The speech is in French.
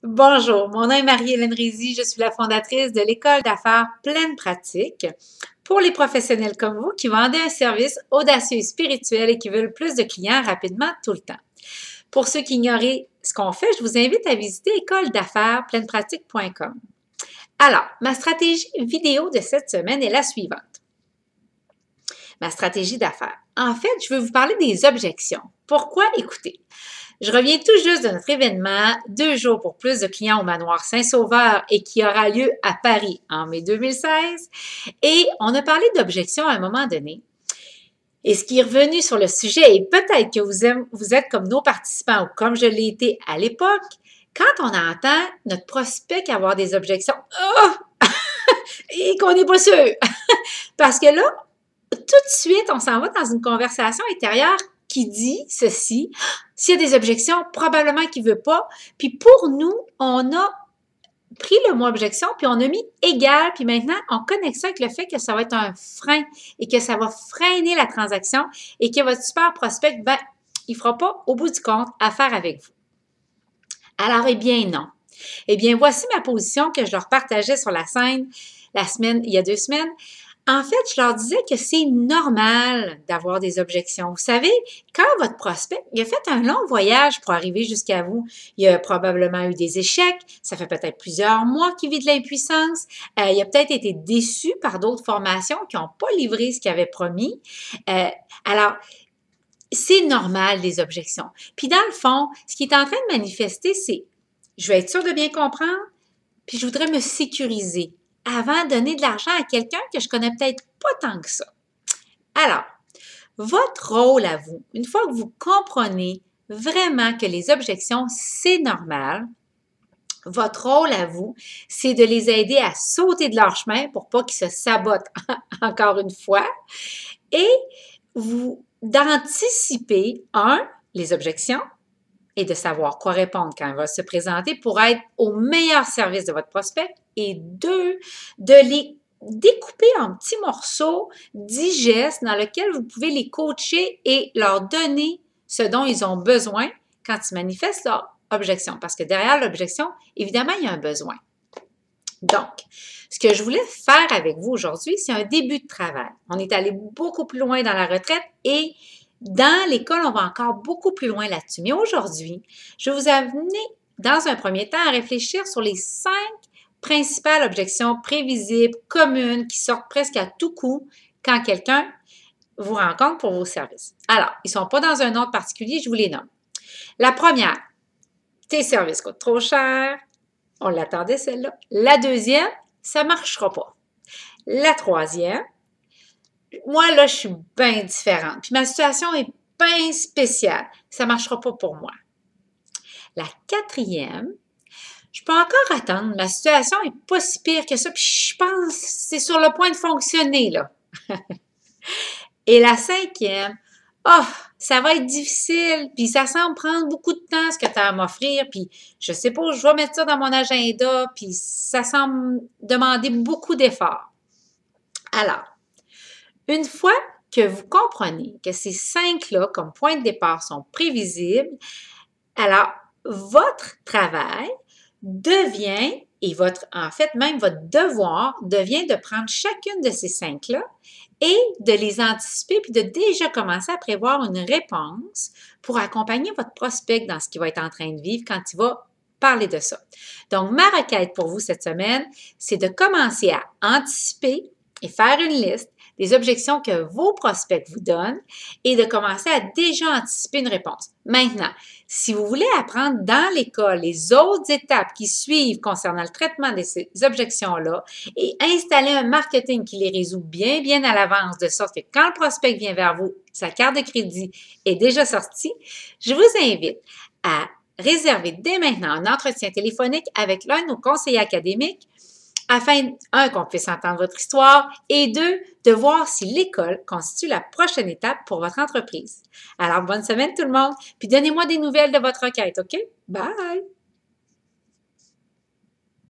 Bonjour, mon nom est Marie-Hélène Rizy, je suis la fondatrice de l'école d'affaires Pleine Pratique pour les professionnels comme vous qui vendez un service audacieux et spirituel et qui veulent plus de clients rapidement tout le temps. Pour ceux qui ignorent ce qu'on fait, je vous invite à visiter écoledaffaires-pleinepratique.com. Alors, ma stratégie vidéo de cette semaine est la suivante. Ma stratégie d'affaires. En fait, je veux vous parler des objections. Pourquoi? Écoutez, je reviens tout juste de notre événement 2 jours pour plus de clients au manoir Saint-Sauveur et qui aura lieu à Paris en mai 2016. Et on a parlé d'objections à un moment donné. Et ce qui est revenu sur le sujet, et peut-être que vous êtes comme nos participants ou comme je l'ai été à l'époque, quand on entend notre prospect avoir des objections, oh! et qu'on n'est pas sûr. Parce que là, tout de suite, on s'en va dans une conversation intérieure qui dit ceci. S'il y a des objections, probablement qu'il ne veut pas. Puis pour nous, on a pris le mot objection, puis on a mis égal, puis maintenant, on connecte ça avec le fait que ça va être un frein et que ça va freiner la transaction et que votre super prospect, ben, il ne fera pas, au bout du compte, affaire avec vous. Alors, eh bien, non. Eh bien, voici ma position que je leur partageais sur la scène il y a 2 semaines. En fait, je leur disais que c'est normal d'avoir des objections. Vous savez, quand votre prospect, il a fait un long voyage pour arriver jusqu'à vous, il a probablement eu des échecs, ça fait peut-être plusieurs mois qu'il vit de l'impuissance, il a peut-être été déçu par d'autres formations qui n'ont pas livré ce qu'il avait promis. Alors, c'est normal des objections. Puis dans le fond, ce qui est en train de manifester, c'est je vais être sûr de bien comprendre, puis je voudrais me sécuriser avant de donner de l'argent à quelqu'un que je connais peut-être pas tant que ça. Alors, votre rôle à vous, une fois que vous comprenez vraiment que les objections, c'est normal, votre rôle à vous, c'est de les aider à sauter de leur chemin pour pas qu'ils se sabotent encore une fois et d'anticiper, les objections, et de savoir quoi répondre quand elle va se présenter pour être au meilleur service de votre prospect. Et 2, de les découper en petits morceaux digestes dans lesquels vous pouvez les coacher et leur donner ce dont ils ont besoin quand ils manifestent leur objection. Parce que derrière l'objection, évidemment, il y a un besoin. Donc, ce que je voulais faire avec vous aujourd'hui, c'est un début de travail. On est allé beaucoup plus loin dans la retraite et dans l'école, on va encore beaucoup plus loin là-dessus. Mais aujourd'hui, je vais vous amener, dans un premier temps, à réfléchir sur les 5 principales objections prévisibles, communes, qui sortent presque à tout coup quand quelqu'un vous rencontre pour vos services. Alors, ils ne sont pas dans un ordre particulier, je vous les nomme. La première, tes services coûtent trop cher. On l'attendait, celle-là. La deuxième, ça ne marchera pas. La troisième, moi, là, je suis bien différente. Puis ma situation est bien spéciale. Ça ne marchera pas pour moi. La quatrième, je peux encore attendre. Ma situation n'est pas si pire que ça. Puis je pense que c'est sur le point de fonctionner, là. Et la cinquième, ça va être difficile. Puis ça semble prendre beaucoup de temps, ce que tu as à m'offrir. Puis je sais pas, je vais mettre ça dans mon agenda. Puis ça semble demander beaucoup d'efforts. Alors, une fois que vous comprenez que ces 5-là, comme point de départ, sont prévisibles, alors votre travail devient, en fait, même votre devoir devient de prendre chacune de ces 5-là et de les anticiper puis de déjà commencer à prévoir une réponse pour accompagner votre prospect dans ce qu'il va être en train de vivre quand il va parler de ça. Donc, ma requête pour vous cette semaine, c'est de commencer à anticiper et faire une liste des objections que vos prospects vous donnent et de commencer à déjà anticiper une réponse. Maintenant, si vous voulez apprendre dans l'école les autres étapes qui suivent concernant le traitement de ces objections-là et installer un marketing qui les résout bien, bien à l'avance, de sorte que quand le prospect vient vers vous, sa carte de crédit est déjà sortie, je vous invite à réserver dès maintenant un entretien téléphonique avec l'un de nos conseillers académiques afin, 1, qu'on puisse entendre votre histoire et 2, de voir si l'école constitue la prochaine étape pour votre entreprise. Alors, bonne semaine tout le monde, puis donnez-moi des nouvelles de votre requête, OK? Bye!